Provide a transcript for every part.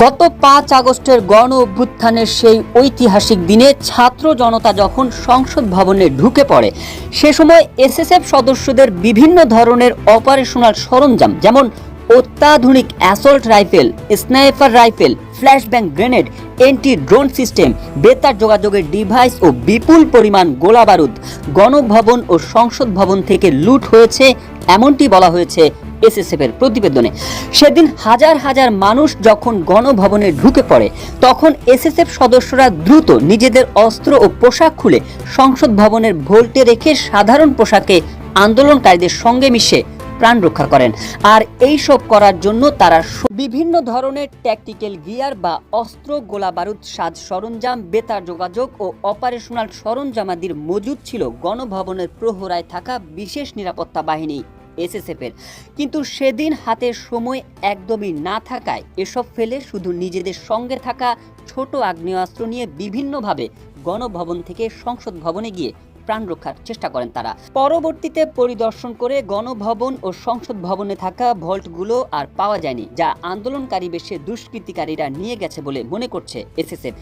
গত ৫ আগস্টের গণ অভ্যুত্থানের সেই ঐতিহাসিক দিনে ছাত্র জনতা যখন সংসদ ভবনে ঢুকে পড়ে, সে সময় এসএসএফ সদস্যদের বিভিন্ন ধরনের অপারেশনাল সরঞ্জাম যেমন অত্যাধুনিক assault rifle, sniper rifle, flashbang grenade, anti drone system, বেতার যোগাযোগের ডিভাইস ও বিপুল পরিমাণ গোলাবারুদ গণভবন ও সংসদ ভবন থেকে লুট হয়েছে, এমনটি বলা হয়েছে এসএসএফ এর প্রতিবেদনে। সেদিন হাজার হাজার মানুষ যখন গণভবনে ঢুকে পড়ে, তখন এসএসএফ সদস্যরা দ্রুত নিজেদের অস্ত্র ও পোশাক খুলে সংসদ ভবনের ভোল্টে রেখে সাধারণ পোশাকে আন্দোলনকারীদের সঙ্গে মিশে প্রাণ রক্ষা করেন। আর এই সব করার জন্য তারা বিভিন্ন ধরনের ট্যাকটিক্যাল গিয়ার বা অস্ত্র, গোলা বারুদ, সাজ সরঞ্জাম, বেতার যোগাযোগ ও অপারেশনাল সরঞ্জামাদির মজুদ ছিল গণভবনের প্রহরায় থাকা বিশেষ নিরাপত্তা বাহিনী এসএসএফ এর। কিন্তু সেদিন হাতে সময় একদমই না থাকায় এসব ফেলে শুধু নিজেদের সঙ্গে থাকা ছোট আগ্নেয়াস্ত্র নিয়ে বিভিন্নভাবে গণভবন থেকে সংসদ ভবনে গিয়ে প্রাণ রক্ষার চেষ্টা করেন তারা। পরবর্তীতে পরিদর্শন করে গণভবন ও সংসদ ভবনে থাকা ভল্টগুলো আর পাওয়া যায়নি, যা আন্দোলনকারী বেশে দুষ্কৃতিকারীরা নিয়ে গেছে বলে মনে করছে এসএসএফ।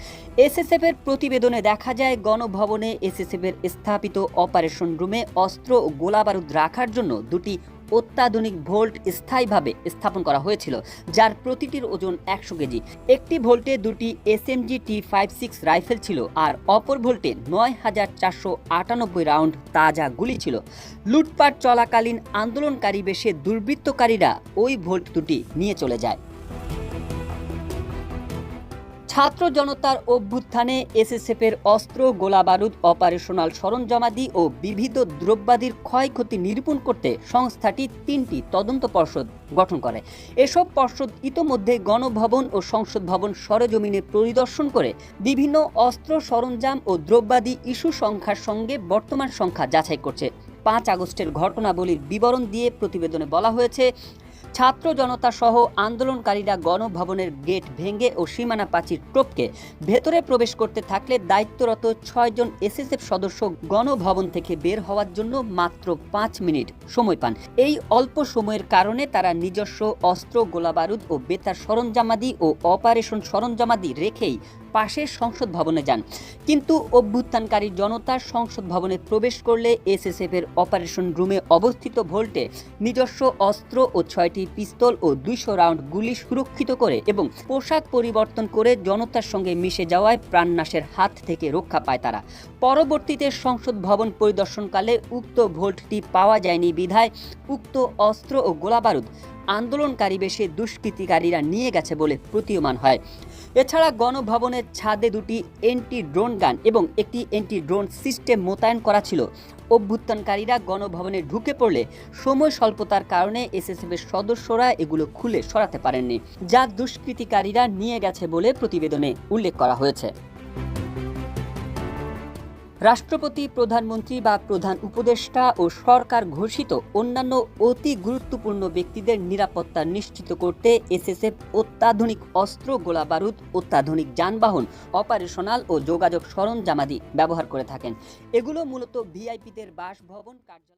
এসএসএফ এর প্রতিবেদনে দেখা যায়, গণভবনে এসএসএফ এর স্থাপিত অপারেশন রুমে অস্ত্র ও গোলাবারুদ রাখার জন্য দুটি অত্যাধুনিক ভোল্ট স্থায়ীভাবে স্থাপন করা হয়েছিল, যার প্রতিটির ওজন 100 কেজি। একটি ভোল্টে দুটি SMG T56 রাইফেল ছিল, আর অপর ভোল্টে 9498 রাউন্ড তাজা গুলি ছিল। লুটপাট চলাকালীন আন্দোলনকারী বেশে দুর্বৃত্তকারীরা ওই ভোল্ট দুটি নিয়ে চলে যায়। ছাত্র জনতার অভ্যুত্থানে এসএসএফ এর অস্ত্র, গোলাবারুদ, অপারেশনাল সরঞ্জামাদি ও বিবিধ দ্রব্যাদির ক্ষয়ক্ষতি নিরূপণ করতে সংস্থাটি 3টি তদন্ত পর্ষদ গঠন করে। এসব পর্ষদ ইতোমধ্যে গণভবন ও সংসদ ভবন সরেজমিনে পরিদর্শন করে বিভিন্ন অস্ত্র, সরঞ্জাম ও দ্রব্যাদি ইস্যু সংখ্যার সঙ্গে বর্তমান সংখ্যা যাচাই করছে। ৫ আগস্টের ঘটনাবলীর বিবরণ দিয়ে প্রতিবেদনে বলা হয়েছে, ছাত্র জনতা সহ আন্দোলনকারীরা গণভবনের গেট ভেঙে ও সীমানা প্রাচীর টপকে ভেতরে প্রবেশ করতে থাকলে দায়িত্বরত 6 জন এসএসএফ সদস্য গণভবন থেকে বের হওয়ার জন্য মাত্র 5 মিনিট সময় পান। এই অল্প সময়ের কারণে তারা নিজস্ব অস্ত্র, গোলাবারুদ ও বেতার সরঞ্জামাদি ও অপারেশন সরঞ্জামাদি রেখেই পাশের সংসদ ভবনে যান। কিন্তু অভ্যুত্থানকারী জনতা সংসদ ভবনে প্রবেশ করলে এসএসএফ এর অপারেশন রুমে অবস্থিত ভোল্টে নিজস্ব অস্ত্র ও 6টি পিস্তল ও 200 রাউন্ড গুলি সুরক্ষিত করে এবং পোশাক পরিবর্তন করে জনতার সঙ্গে মিশে যাওয়ায় প্রাণনাশের হাত থেকে রক্ষা পায় তারা। পরবর্তীতে সংসদ ভবন পরিদর্শনকালে উক্ত ভোল্টটি পাওয়া যায়নি বিধায় উক্ত অস্ত্র ও গোলাবারুদ আন্দোলনকারী বেশে দুষ্কৃতিকারীরা নিয়ে গেছে বলে প্রতীয়মান হয়। এছাড়া গণভবনের ছাদে দুটি এন্টি ড্রোন গান এবং একটি এন্টি ড্রোন সিস্টেম মোতায়েন করা ছিল। অভ্যুত্থানকারীরা গণভবনে ঢুকে পড়লে সময় স্বল্পতার কারণে এসএসএফ এর সদস্যরা এগুলো খুলে সরাতে পারেননি, যা দুষ্কৃতিকারীরা নিয়ে গেছে বলে প্রতিবেদনে উল্লেখ করা হয়েছে। রাষ্ট্রপতি, প্রধানমন্ত্রী বা প্রধান উপদেষ্টা ও সরকার ঘোষিত অন্যান্য অতি গুরুত্বপূর্ণ ব্যক্তিদের নিরাপত্তা নিশ্চিত করতে এসএসএফ অত্যাধুনিক অস্ত্র, গোলাবারুদ, অত্যাধুনিক যানবাহন, অপারেশনাল ও যোগাযোগ সরঞ্জামাদি ব্যবহার করে থাকেন। এগুলো মূলত ভিআইপিদের বাসভবন, কার্যালয়